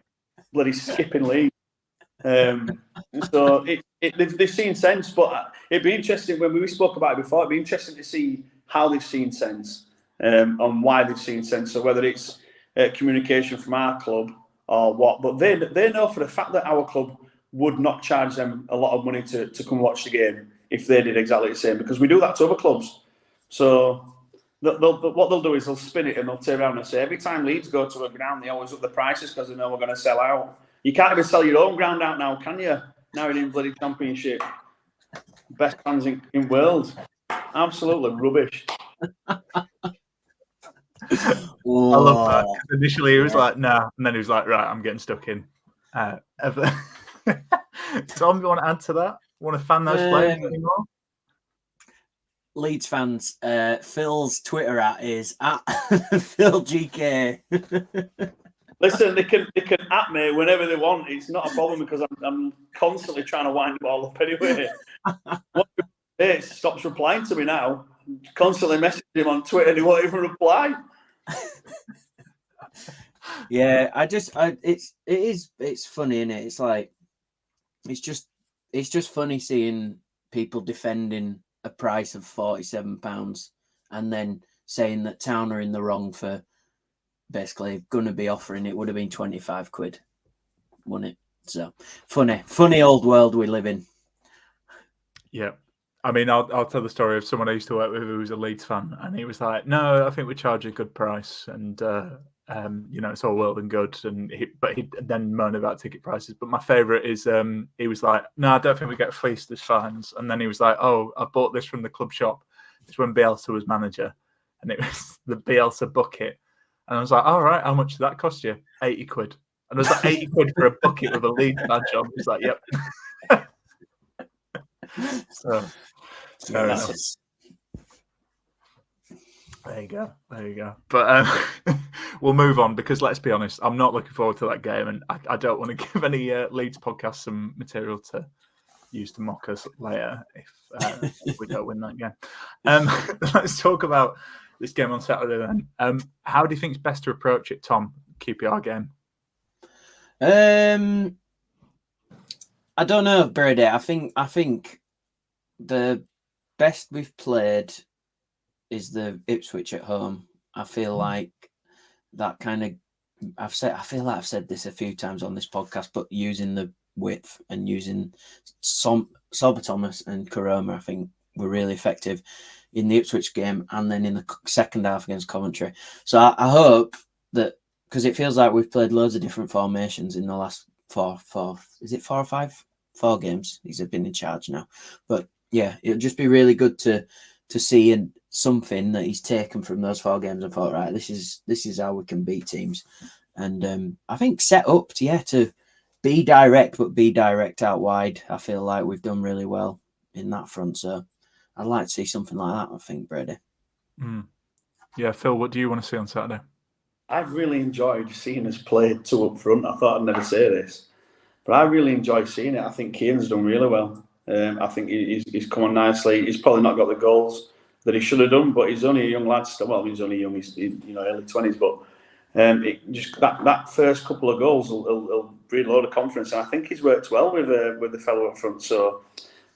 Bloody skipping league. So they've seen sense, but it'd be interesting when we spoke about it before. It'd be interesting to see how they've seen sense and why they've seen sense. So whether it's communication from our club or what, but they know for the fact that our club would not charge them a lot of money to come watch the game if they did exactly the same, because we do that to other clubs. So what they'll do is they'll spin it and they'll turn around and say every time Leeds go to a ground, they always up the prices because they know we're going to sell out. You can't even sell your own ground out now, can you? Now you're in bloody Championship. Best fans in world. Absolutely rubbish. I love that. Initially, he was like, nah. And then he was like, right, I'm getting stuck in. Tom, you want to add to that? Want to fan those players anymore? Leeds fans, Phil's Twitter is @PhilGK. Listen, they can at me whenever they want. It's not a problem because I'm constantly trying to wind it all up anyway. It stops replying to me now. Constantly messaging him on Twitter and he won't even reply. Yeah, it's funny, isn't it? It's like it's just funny seeing people defending a price of £47 and then saying that Town are in the wrong for basically going to be offering it would have been 25 quid, wouldn't it? So funny old world we live in. Yeah. I mean, I'll tell the story of someone I used to work with who was a Leeds fan, and he was like, "No, I think we charge a good price, and it's all well and good." But he then moaned about ticket prices. But my favourite is he was like, "No, I don't think we get fleeced as fans." And then he was like, "Oh, I bought this from the club shop." It's when Bielsa was manager, and it was the Bielsa bucket. And I was like, "All right, how much did that cost you?" 80 quid. And I was like, 80 quid for a bucket with a Leeds badge on. He's like, "Yep." So. Fair enough. There you go. But we'll move on because let's be honest, I'm not looking forward to that game, and I don't want to give any Leeds podcast some material to use to mock us later if we don't win that game. Let's talk about this game on Saturday then. How do you think it's best to approach it, Tom? QPR game. I don't know, Brady. I think the best we've played is the Ipswich at home. I feel like that kind of I feel like I've said this a few times on this podcast, but using the width and using Sober Thomas and Karoma, I think were really effective in the Ipswich game and then in the second half against Coventry. So I hope that, because it feels like we've played loads of different formations in the last four or five? 4 games. He's been in charge now. But yeah, it'll just be really good to see something that he's taken from those 4 games and thought, right, this is how we can beat teams. And I think set up to be direct, but be direct out wide. I feel like we've done really well in that front. So I'd like to see something like that, I think, Brady. Yeah, Phil, what do you want to see on Saturday? I've really enjoyed seeing us play 2 up front. I thought I'd never say this, but I really enjoy seeing it. I think Kieran's done really well. I think he's come on nicely. He's probably not got the goals that he should have done, but he's only a young lad still. Well, he's only young. He's early 20s, but just that first couple of goals will breed a load of confidence, and I think he's worked well with the fellow up front. So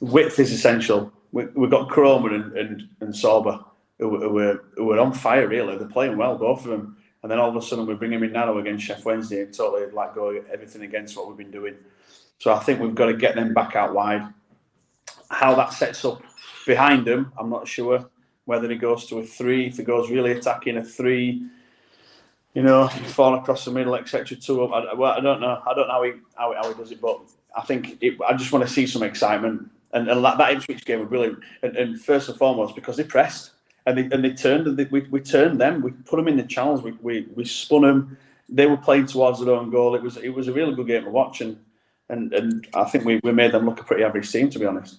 width is essential. We've got Cromer and Sorba who were on fire. Really, they're playing well, both of them. And then all of a sudden we bring him in now against Sheffield Wednesday and totally let go of everything against what we've been doing. So I think we've got to get them back out wide. How that sets up behind them, I'm not sure. Whether he goes to a 3, if he goes really attacking a 3, fall across the middle, etc. 2 up. I don't know. I don't know how he does it, but I think I just want to see some excitement. And that Ipswich game was brilliant. And first and foremost, because they pressed. And they turned, and we turned them. We put them in the channels. We spun them. They were playing towards their own goal. It was a really good game to watch, and I think we made them look a pretty average team, to be honest.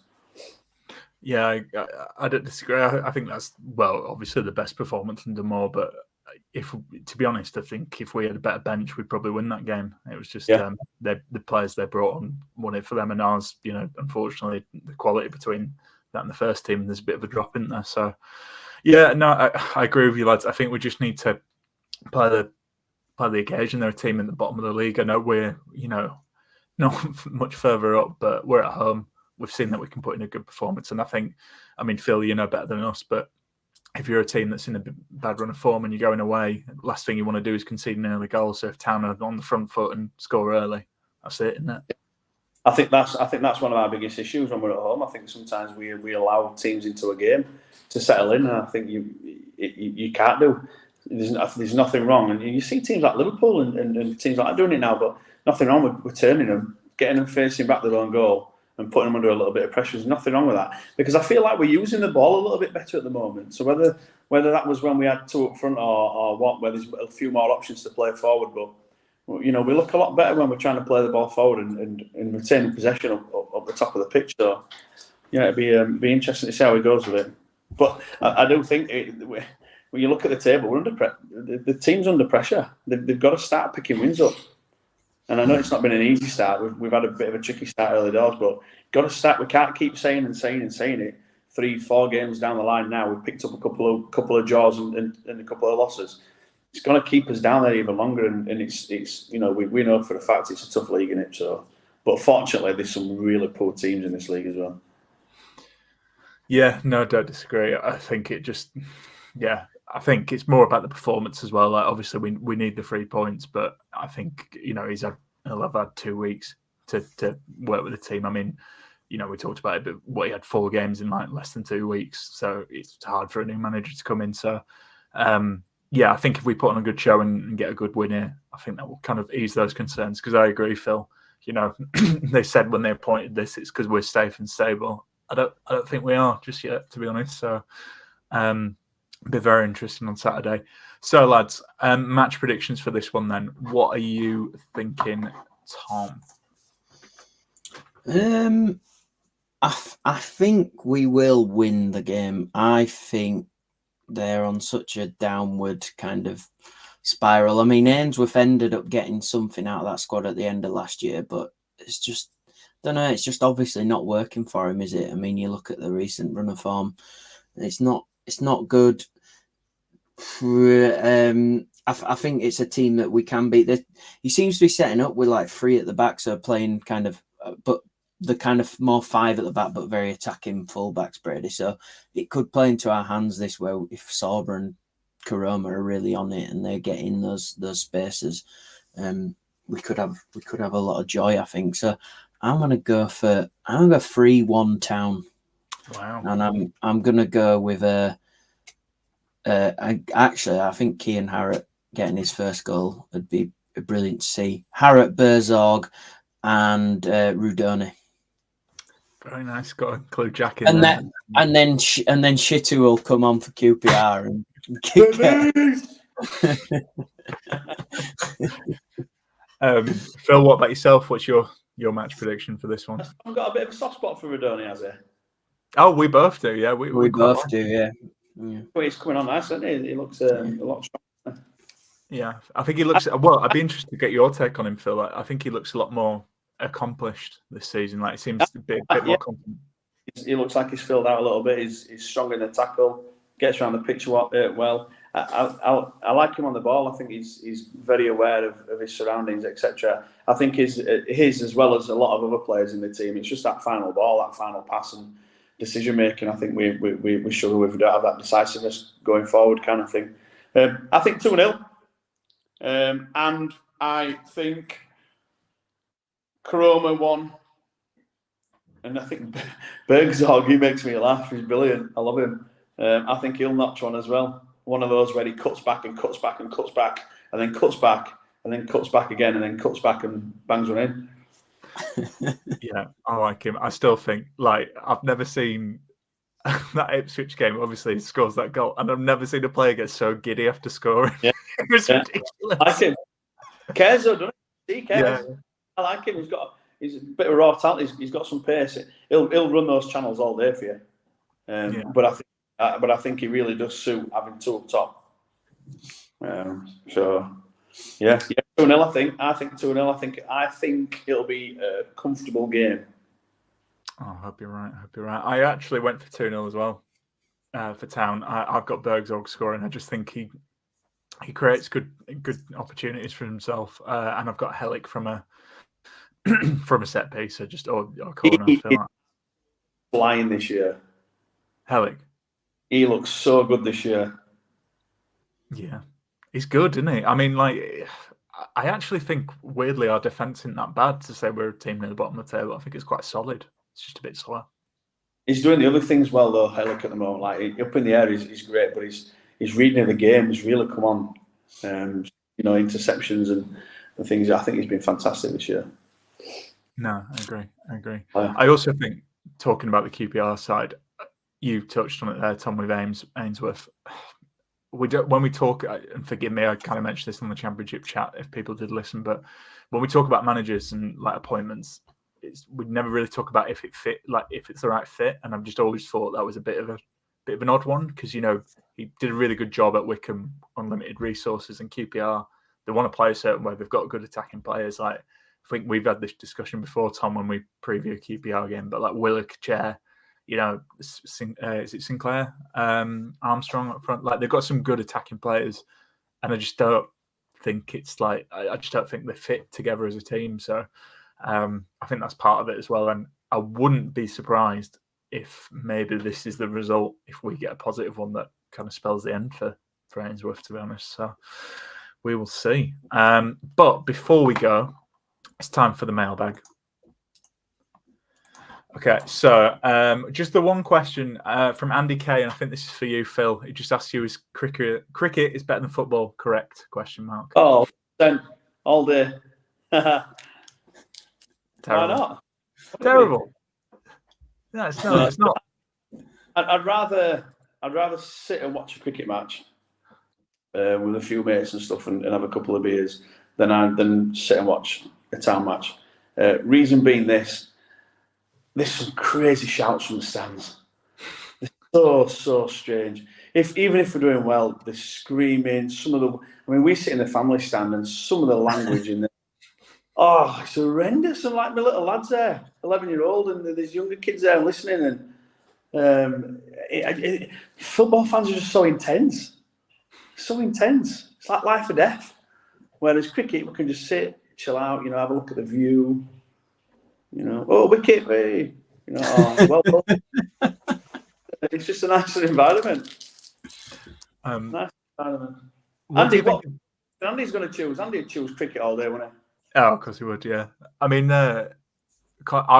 Yeah, I don't disagree. I think that's, obviously the best performance under Moore. But to be honest, I think if we had a better bench, we'd probably win that game. It was just the players they brought on won it for them and ours. Unfortunately, the quality between that and the first team, there's a bit of a drop in there. So. Yeah, no, I agree with you, lads. I think we just need to play the occasion. They're a team in the bottom of the league. I know we're, not much further up, but we're at home. We've seen that we can put in a good performance. And I think, Phil, you know better than us, but if you're a team that's in a bad run of form and you're going away, the last thing you want to do is concede an early goal. So if Town are on the front foot and score early, that's it, isn't it? I think that's one of our biggest issues when we're at home. I think sometimes we allow teams into a game to settle in, and I think you can't do. There's nothing wrong, and you see teams like Liverpool and teams like that doing it now, but nothing wrong with turning them, getting them facing back their own goal, and putting them under a little bit of pressure. There's nothing wrong with that, because I feel like we're using the ball a little bit better at the moment. So whether that was when we had 2 up front or what, where there's a few more options to play forward, but. We look a lot better when we're trying to play the ball forward and retaining possession up the top of the pitch. So, it'd be interesting to see how he goes with it. But I do think when you look at the table, we're the team's under pressure. They've got to start picking wins up. And I know it's not been an easy start. We've had a bit of a tricky start early doors, but got to start. We can't keep saying it. 3-4 games down the line now, we've picked up a couple of draws and a couple of losses. it's going to keep us down there even longer. And it's we know for a fact it's a tough league in it. So, but fortunately, there's some really poor teams in this league as well. Yeah, no, I don't disagree. I think I think it's more about the performance as well. Like, obviously, we need the 3 points, but I think he'll have had 2 weeks to work with the team. I mean, we talked about it, but he had 4 games in like less than 2 weeks, so it's hard for a new manager to come in. So, I think if we put on a good show and get a good win here, I think that will kind of ease those concerns. Because I agree, Phil. They said when they appointed this, it's because we're safe and stable. I don't think we are just yet, to be honest. So, be very interesting on Saturday. So, lads, match predictions for this one then. What are you thinking, Tom? I think we will win the game. I think they're on such a downward kind of spiral. I mean, Ainsworth ended up getting something out of that squad at the end of last year, but it's just, I don't know, it's just obviously not working for him, is it? I mean, you look at the recent run of form, it's not good. I think it's a team that we can beat. He seems to be setting up with like 3 at the back, so playing kind of, but the kind of more 5 at the back, but very attacking fullbacks, Brady. So it could play into our hands this way if Sorba and Karoma are really on it and they get in those spaces. We could have a lot of joy, I think. So I'm gonna go 3-1 Town. Wow. And I'm gonna go with actually, I think Cian Harrott getting his first goal would be brilliant to see. Harrott, Berzorg, and Rudoni. Very nice. Got to include Jack in and there. And then Shitu will come on for QPR and kick Phil, what about yourself? What's your match prediction for this one? I've got a bit of a soft spot for Rudoni, has he? Oh, we both do. Yeah, we both do. Yeah. Well, he's coming on nice, isn't he? He looks a lot stronger. Yeah, I think he looks. Well, I'd be interested to get your take on him, Phil. I think he looks a lot more accomplished this season. Like, he seems to be a bit more confident. He looks like he's filled out a little bit. He's strong in the tackle, gets around the pitch well. I like him on the ball. I think he's very aware of his surroundings, etc. I think his as well as a lot of other players in the team, it's just that final ball, that final pass and decision making. I think we struggle with. We don't have that decisiveness going forward, kind of thing. I think 2-0, and I think Karoma 1. And I think Bergzorg, he makes me laugh. He's brilliant. I love him. I think he'll notch one as well. One of those where he cuts back and cuts back and cuts back and then cuts back and then cuts back again and then cuts back and bangs one in. Yeah, I like him. I still think, like, I've never seen that Ipswich game. Obviously, he scores that goal, and I've never seen a player get so giddy after scoring. Yeah. It was ridiculous. I like him. He cares, though, doesn't he? He cares. Yeah. I like him. He's a bit of raw talent. He's got some pace. He'll run those channels all day for you. But I think he really does suit having 2 up top. So yeah, 2-0. I think 2-0. I think it'll be a comfortable game. Oh, I hope you're right. I actually went for 2-0 as well for Town. I've got Bergzorg scoring. I just think he creates good opportunities for himself, and I've got Helic from a set piece, or corner. He's flying this year. Helic. He looks so good this year. Yeah, he's good, isn't he? I mean, like, I actually think weirdly our defence isn't that bad to say we're a team near the bottom of the table. I think it's quite solid. It's just a bit slower. He's doing the other things well though, Helic, at the moment. Like, up in the air, he's great, but he's reading the game. He's really come on. Interceptions and things. I think he's been fantastic this year. No, I agree. I also think, talking about the QPR side, you touched on it there, Tom, with Ainsworth. When we talk, and forgive me, I kind of mentioned this on the Championship chat if people did listen, but when we talk about managers and like appointments, we never really talk about if it fit, like if it's the right fit. And I've just always thought that was a bit of an odd one, because he did a really good job at Wickham on limited resources, and QPR, they want to play a certain way. They've got good attacking players. Like, I think we've had this discussion before, Tom, when we preview a QPR game, but like Willock, Chair, is it Sinclair, Armstrong up front? Like, they've got some good attacking players, and I just don't think it's like I just don't think they fit together as a team. So I think that's part of it as well. And I wouldn't be surprised if maybe this is the result if we get a positive one that kind of spells the end for Ainsworth, to be honest. So we will see. But before we go, it's time for the mailbag. Okay, so just the one question from Andy K, and I think this is for you, Phil. He just asked you, is cricket is better than football correct? Question mark. Oh, then all day. Why Terrible. not? Terrible. No, it's not. It's not. I'd rather sit and watch a cricket match with a few mates and stuff and have a couple of beers than sit and watch a town match. Reason being there's some crazy shouts from the stands. They're so strange. Even if we're doing well, they're screaming. We sit in the family stand and some of the language in there. Oh, it's horrendous. And like my little lads there, 11-year-old, and there's younger kids there listening. And football fans are just so intense. So intense. It's like life or death. Whereas cricket, we can just sit, chill out, have a look at the view. Oh, wicket, hey. Well done. It's just a nicer environment. Nice environment. Andy, Andy's going to choose? Andy would choose cricket all day, wouldn't he? Oh, of course he would, yeah. I mean, I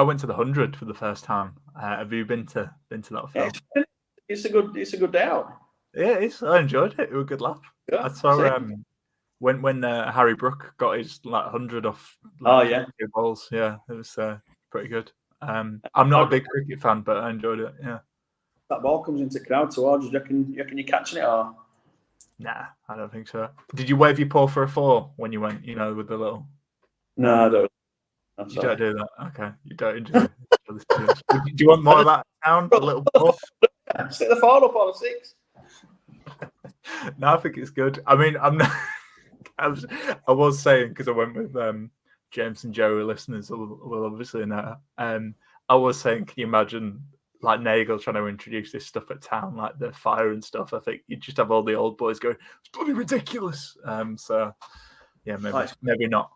went to the 100 for the first time. Have you been to that film? Yeah, it's a good day out. Yeah, it is. I enjoyed it. It was a good laugh. Yeah, I saw when Harry Brook got his 100 off. Balls. Yeah, it was pretty good. I'm not a big cricket fan, but I enjoyed it. Yeah. That ball comes into crowd towards you. You reckon you're catching it or? Nah, I don't think so. Did you wave your paw for a 4 when you went? With the little. No, I don't. You don't do that. Okay, you don't enjoy it. Do you want more of that sound? A little paw? Stick the 4 up on a 6. No, I think it's good. I mean, I'm not. I was saying because I went with James and Joey, listeners will obviously know. I was saying, can you imagine Nagel trying to introduce this stuff at town, like the fire and stuff? I think you just have all the old boys going, it's bloody ridiculous. So yeah, maybe not.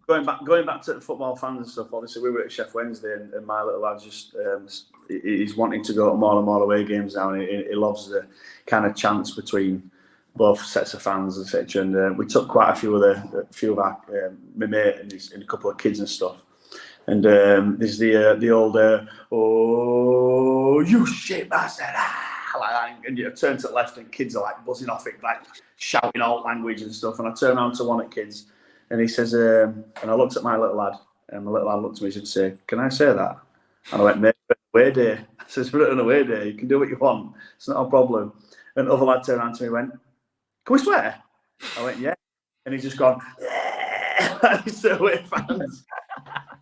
Going back to the football fans and stuff. Obviously, we were at Sheffield Wednesday, and my little lad he's wanting to go to more and more away games now. And he loves the kind of chants between both sets of fans, etc. And we took quite a few of our my mate and a couple of kids and stuff. And there's the old oh, you shit bastard, like that. And you turn to the left and kids are buzzing off it, shouting alt language and stuff. And I turn around to one of the kids and he says, and I looked at my little lad, and my little lad looked at me and said, "Can I say that?" And I went, "Mate, away day." I says, "We're on an away day. You can do what you want. It's not a problem." And the other lad turned around to me and went, "Can we swear?" I went, "Yeah." And he's just gone, "Yeah." He's the away fans.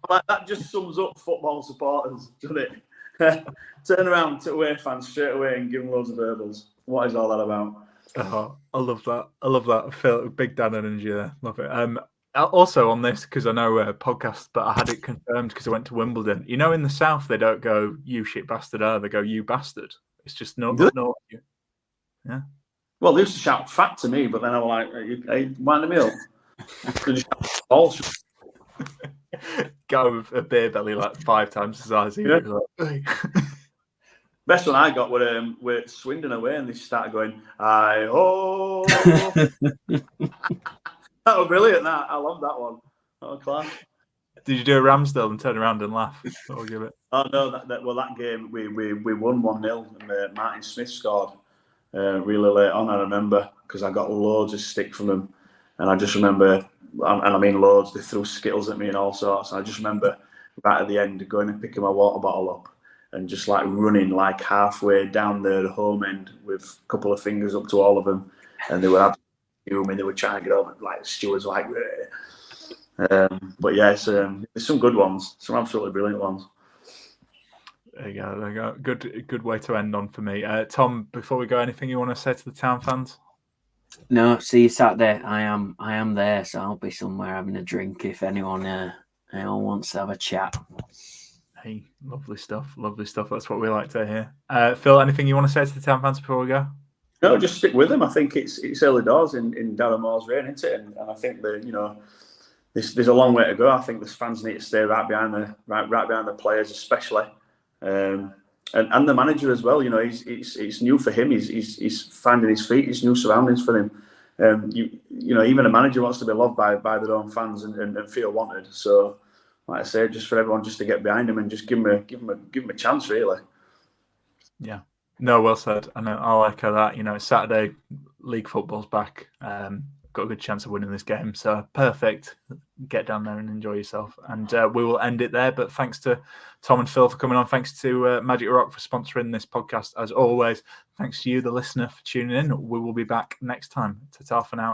That just sums up football supporters, doesn't it? Turn around to away fans straight away and give them loads of verbals. What is all that about? Oh, I love that. I feel big Dan energy there. Love it. Also on this, because I know a podcast, but I had it confirmed because I went to Wimbledon. In the South, they don't go, "You shit bastard," they go, "You bastard." It's just no. Yeah. Well, they used to shout "fat" to me, but then I was like, "Hey, wind me up." Go with a beer belly 5 times the size. Yeah. Best one I got were Swindon away, and they started going, "Aye ho." That was brilliant. I love that one. Oh, class. Did you do a Ramsdale and turn around and laugh? Or give it? Oh no, that game we won 1-0, and Martin Smith scored really late on. I remember because I got loads of stick from them, and I just remember, and I mean loads. They threw Skittles at me and all sorts. And I just remember right at the end going and picking my water bottle up and just running halfway down the home end with a couple of fingers up to all of them, and they were they were trying to get over. Stewards were but yeah, there's some good ones, some absolutely brilliant ones. There you go. Good way to end on for me. Tom, before we go, anything you want to say to the town fans? No, see you Saturday. I am there, so I'll be somewhere having a drink if anyone wants to have a chat. Hey, lovely stuff. That's what we like to hear. Phil, anything you want to say to the town fans before we go? No, just stick with them. I think it's early doors in Darren Moore's reign, isn't it? And I think that there's a long way to go. I think the fans need to stay right behind the players, especially, and the manager as well. It's new for him. He's finding his feet. It's new surroundings for him. Even a manager wants to be loved by their own fans and feel wanted. So, like I say, just for everyone just to get behind him and just give him a chance, really. Yeah. No, well said. And I'll echo that. Saturday, league football's back. Got a good chance of winning this game. So perfect. Get down there and enjoy yourself. And we will end it there. But thanks to Tom and Phil for coming on. Thanks to Magic Rock for sponsoring this podcast. As always, thanks to you, the listener, for tuning in. We will be back next time. Ta-ta for now.